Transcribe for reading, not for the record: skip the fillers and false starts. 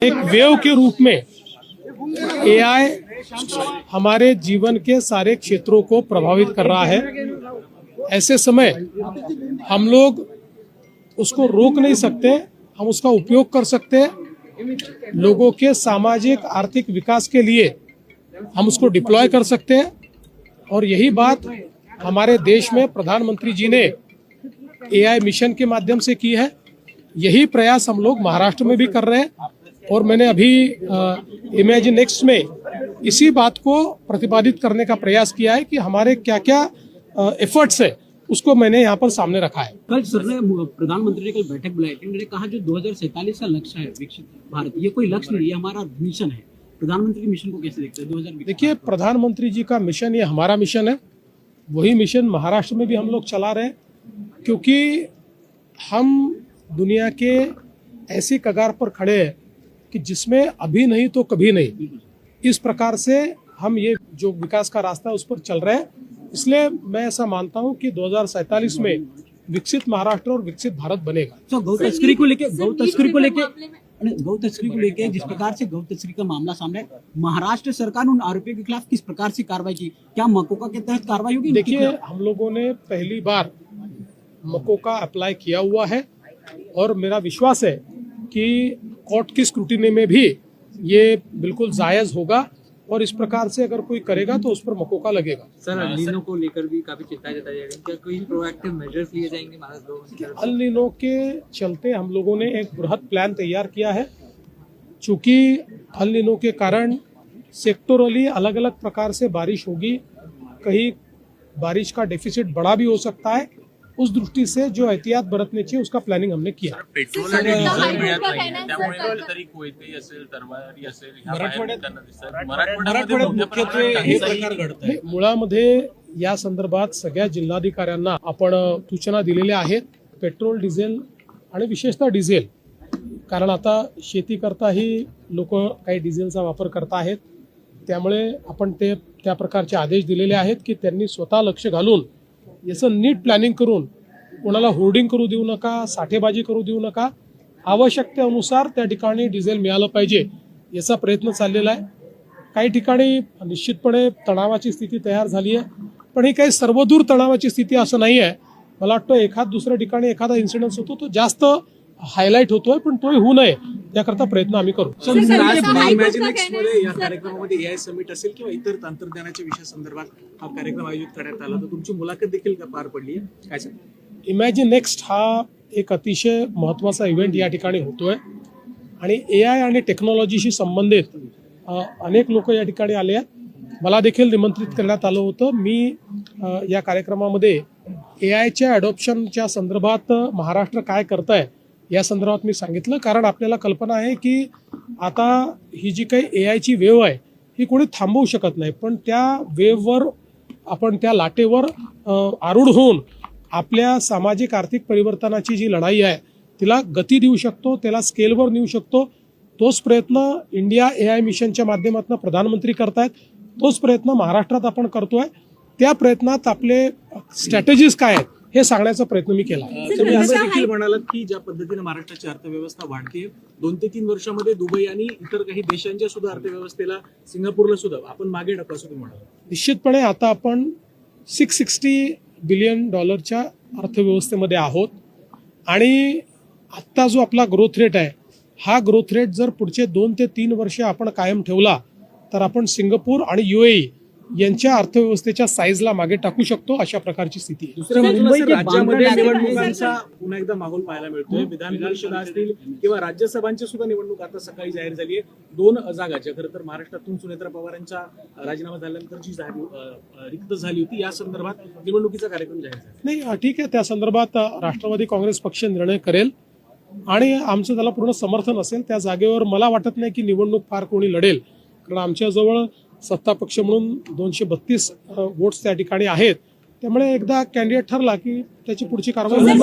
एक वेव के रूप में एआई हमारे जीवन के सारे क्षेत्रों को प्रभावित कर रहा है। ऐसे समय हम लोग उसको रोक नहीं सकते, हम उसका उपयोग कर सकते हैं। लोगों के सामाजिक आर्थिक विकास के लिए हम उसको डिप्लॉय कर सकते हैं और यही बात हमारे देश में प्रधानमंत्री जी ने एआई मिशन के माध्यम से की है। यही प्रयास हम लोग महाराष्ट्र में भी कर रहे हैं और मैंने अभी इमेजिन नेक्स्ट में इसी बात को प्रतिपादित करने का प्रयास किया है कि हमारे क्या क्या एफर्ट्स है उसको मैंने यहाँ पर सामने रखा है। कल सर ने प्रधानमंत्री ने कल बैठक बुलाई थी, उन्होंने कहा जो 2047 का लक्ष्य है विकसित भारत, ये कोई लक्ष्य नहीं, ये हमारा मिशन है। प्रधानमंत्री के मिशन को कैसे देखते हैं 2020? देखिए, प्रधानमंत्री जी का मिशन ये हमारा मिशन है। वही मिशन महाराष्ट्र में भी हम लोग चला रहे हैं, क्योंकि हम दुनिया के ऐसी कगार पर खड़े हैं कि जिसमें अभी नहीं तो कभी नहीं, इस प्रकार से हम ये जो विकास का रास्ता है उस पर चल रहे हैं। इसलिए मैं ऐसा मानता हूं कि 2047 में विकसित महाराष्ट्र और विकसित भारत बनेगा। तो गौ तस्करी को लेके जिस प्रकार से गौ तस्करी का मामला सामने, महाराष्ट्र सरकार ने उन आरोपियों के खिलाफ किस प्रकार से कार्रवाई की? क्या मकोका के तहत कार्रवाई होगी? देखिए, हम लोगों ने पहली बार मकोका अप्लाई किया हुआ है और मेरा विश्वास है कि कोर्ट की स्क्रूटिनी में भी ये बिल्कुल जायज होगा और इस प्रकार से अगर कोई करेगा तो उस पर मकोका लगेगा। सर, अल नीनो को लेकर भी काफी चिंता जताई जा रही है, क्या कोई प्रोएक्टिव मेजर्स लिए जाएंगे महाराष्ट्र लोगों की? अल नीनो के चलते हम लोगों ने एक बृहद प्लान तैयार किया है। चूंकि अल नीनो के कारण सेक्टोरली अलग अलग प्रकार से बारिश होगी, कहीं बारिश का डेफिसिट बड़ा भी हो सकता है। उस दृष्टि से जो एहतियात बरतने चाहिए उसका प्लानिंग हमने किया। पेट्रोल आणि डिझेल मिळत नाही, त्यामुळे कुठेतरी कोयते असेल, तरवारी असेल, ह्या बाहेर निघताना दिसतात। मराठवाड्यात मुख्यत्वे हे प्रकार घडतात। मुळामध्ये या संदर्भात सगळ्या जिल्हाधिकाऱ्यांना आपण सूचना दिलेल्या आहेत। पेट्रोल, डिझेल आणि विशेषतः डिझेल, कारण आता शेती करताही लोक काही डिझेलचा वापर करत आहेत, त्यामुळे आपण त्या प्रकारचे आदेश दिलेले आहेत की त्यांनी स्वतः लक्ष घालून याचं नीट प्लॅनिंग करून कोणाला होर्डिंग करू देऊ नका, साठेबाजी करू देऊ नका। आवश्यकतेनुसार त्या ठिकाणी डिझेल मिळालं पाहिजे याचा प्रयत्न चाललेला आहे। काही ठिकाणी निश्चितपणे तणावाची स्थिती तयार झाली आहे, पण ही काही सर्वदूर तणावाची स्थिती असं नाही आहे। मला वाटतं एखाद दुसऱ्या ठिकाणी एखादा इन्सिडेंट होतो तो जास्त हायलाइट होतोय, पण तोही होऊ नये त्याकरता प्रयत्न आम्ही करू। मध्ये या कार्यक्रमामध्ये एआय समिट असेल किंवा इतर तंत्रज्ञानाच्या विषयासंदर्भात हा कार्यक्रम आयोजित करण्यात आला, तर तुमची मुलाखत देखील पार पडली आहे, काय सांगता? इमॅजिन नेक्स्ट हा एक अतिशय महत्त्वाचा इव्हेंट या ठिकाणी होतोय आणि एआय आणि टेक्नॉलॉजीशी संबंधित अनेक लोक या ठिकाणी आले आहेत। मला देखील निमंत्रित करण्यात आलं होतं। मी या कार्यक्रमामध्ये एआयच्या अडॉप्शनच्या संदर्भात महाराष्ट्र काय करत आहे या संदर्भात मी सांगितलं, कारण आपल्याला कल्पना आहे की आता ही जी काही एआयची वेव आहे ही कोणी थांबवू शकत नाही, पण त्या वेववर आपण, त्या लाटेवर आरूढ होऊन आपल्या सामाजिक आर्थिक परिवर्तनाची जी लढाई आहे तिला गती देऊ शकतो, त्याला स्केलवर नेऊ शकतो। तोच प्रयत्न इंडिया एआय मिशनच्या माध्यमातून प्रधानमंत्री करतायत, तोच प्रयत्न महाराष्ट्रात आपण करतोय। त्या प्रयत्नात आपले स्ट्रॅटेजीज काय आहेत हे सांगण्याचा प्रयत्न मी केला। तुम्ही असं देखील म्हणालात की ज्या पद्धतीने महाराष्ट्राची अर्थव्यवस्था वाढते, 2 ते 3 वर्षामध्ये दुबई आणि इतर काही देशांच्या सुद्धा अर्थव्यवस्थेला, सिंगापूरला सुद्धा आपण मागे टाकू असं तुम्ही म्हणाला। निश्चितपणे आता आपण $660 बिलियन अर्थव्यवस्थेमध्ये आहोत आणि आत्ता जो आपला ग्रोथ रेट आहे हा ग्रोथ रेट जर पुढचे 2 ते 3 वर्ष आपण कायम ठेवला तर आपण सिंगापूर आणि UAE यांच्या अर्थव्यवस्थेच्या साईजला मागे टाकू शकतो, अशा प्रकारची स्थिती आहे। दुसऱ्या बाजूला राज्यामध्ये निवडणुकांचा पुन्हा एकदा माहोल पाहायला मिळतोय। विधान परिषद असतील किंवा राज्यसभांची सुद्धा निवडणूक आता सकाळी जाहीर झाली आहे। 2 जागाच्या, खरं तर महाराष्ट्रातून सुनेत्रा पवारांचा राजीनामा झाल्यानंतर जी रिक्त झाली होती, या संदर्भात निवडणुकीचा कार्यक्रम जाहीर झाला नाही। ठीक आहे, त्या संदर्भात राष्ट्रवादी काँग्रेस पक्ष निर्णय करेल आणि आमचं त्याला पूर्ण समर्थन असेल। त्या जागेवर मला वाटत नाही की निवडणूक फार कोणी लढेल, कारण आमच्याजवळ सत्ता पक्ष म्हणून 232 वोट्स त्या ठिकाणी आहेत। त्यामुळे एकदा कॅन्डिडेट ठरला की त्याची पुढची कारवाई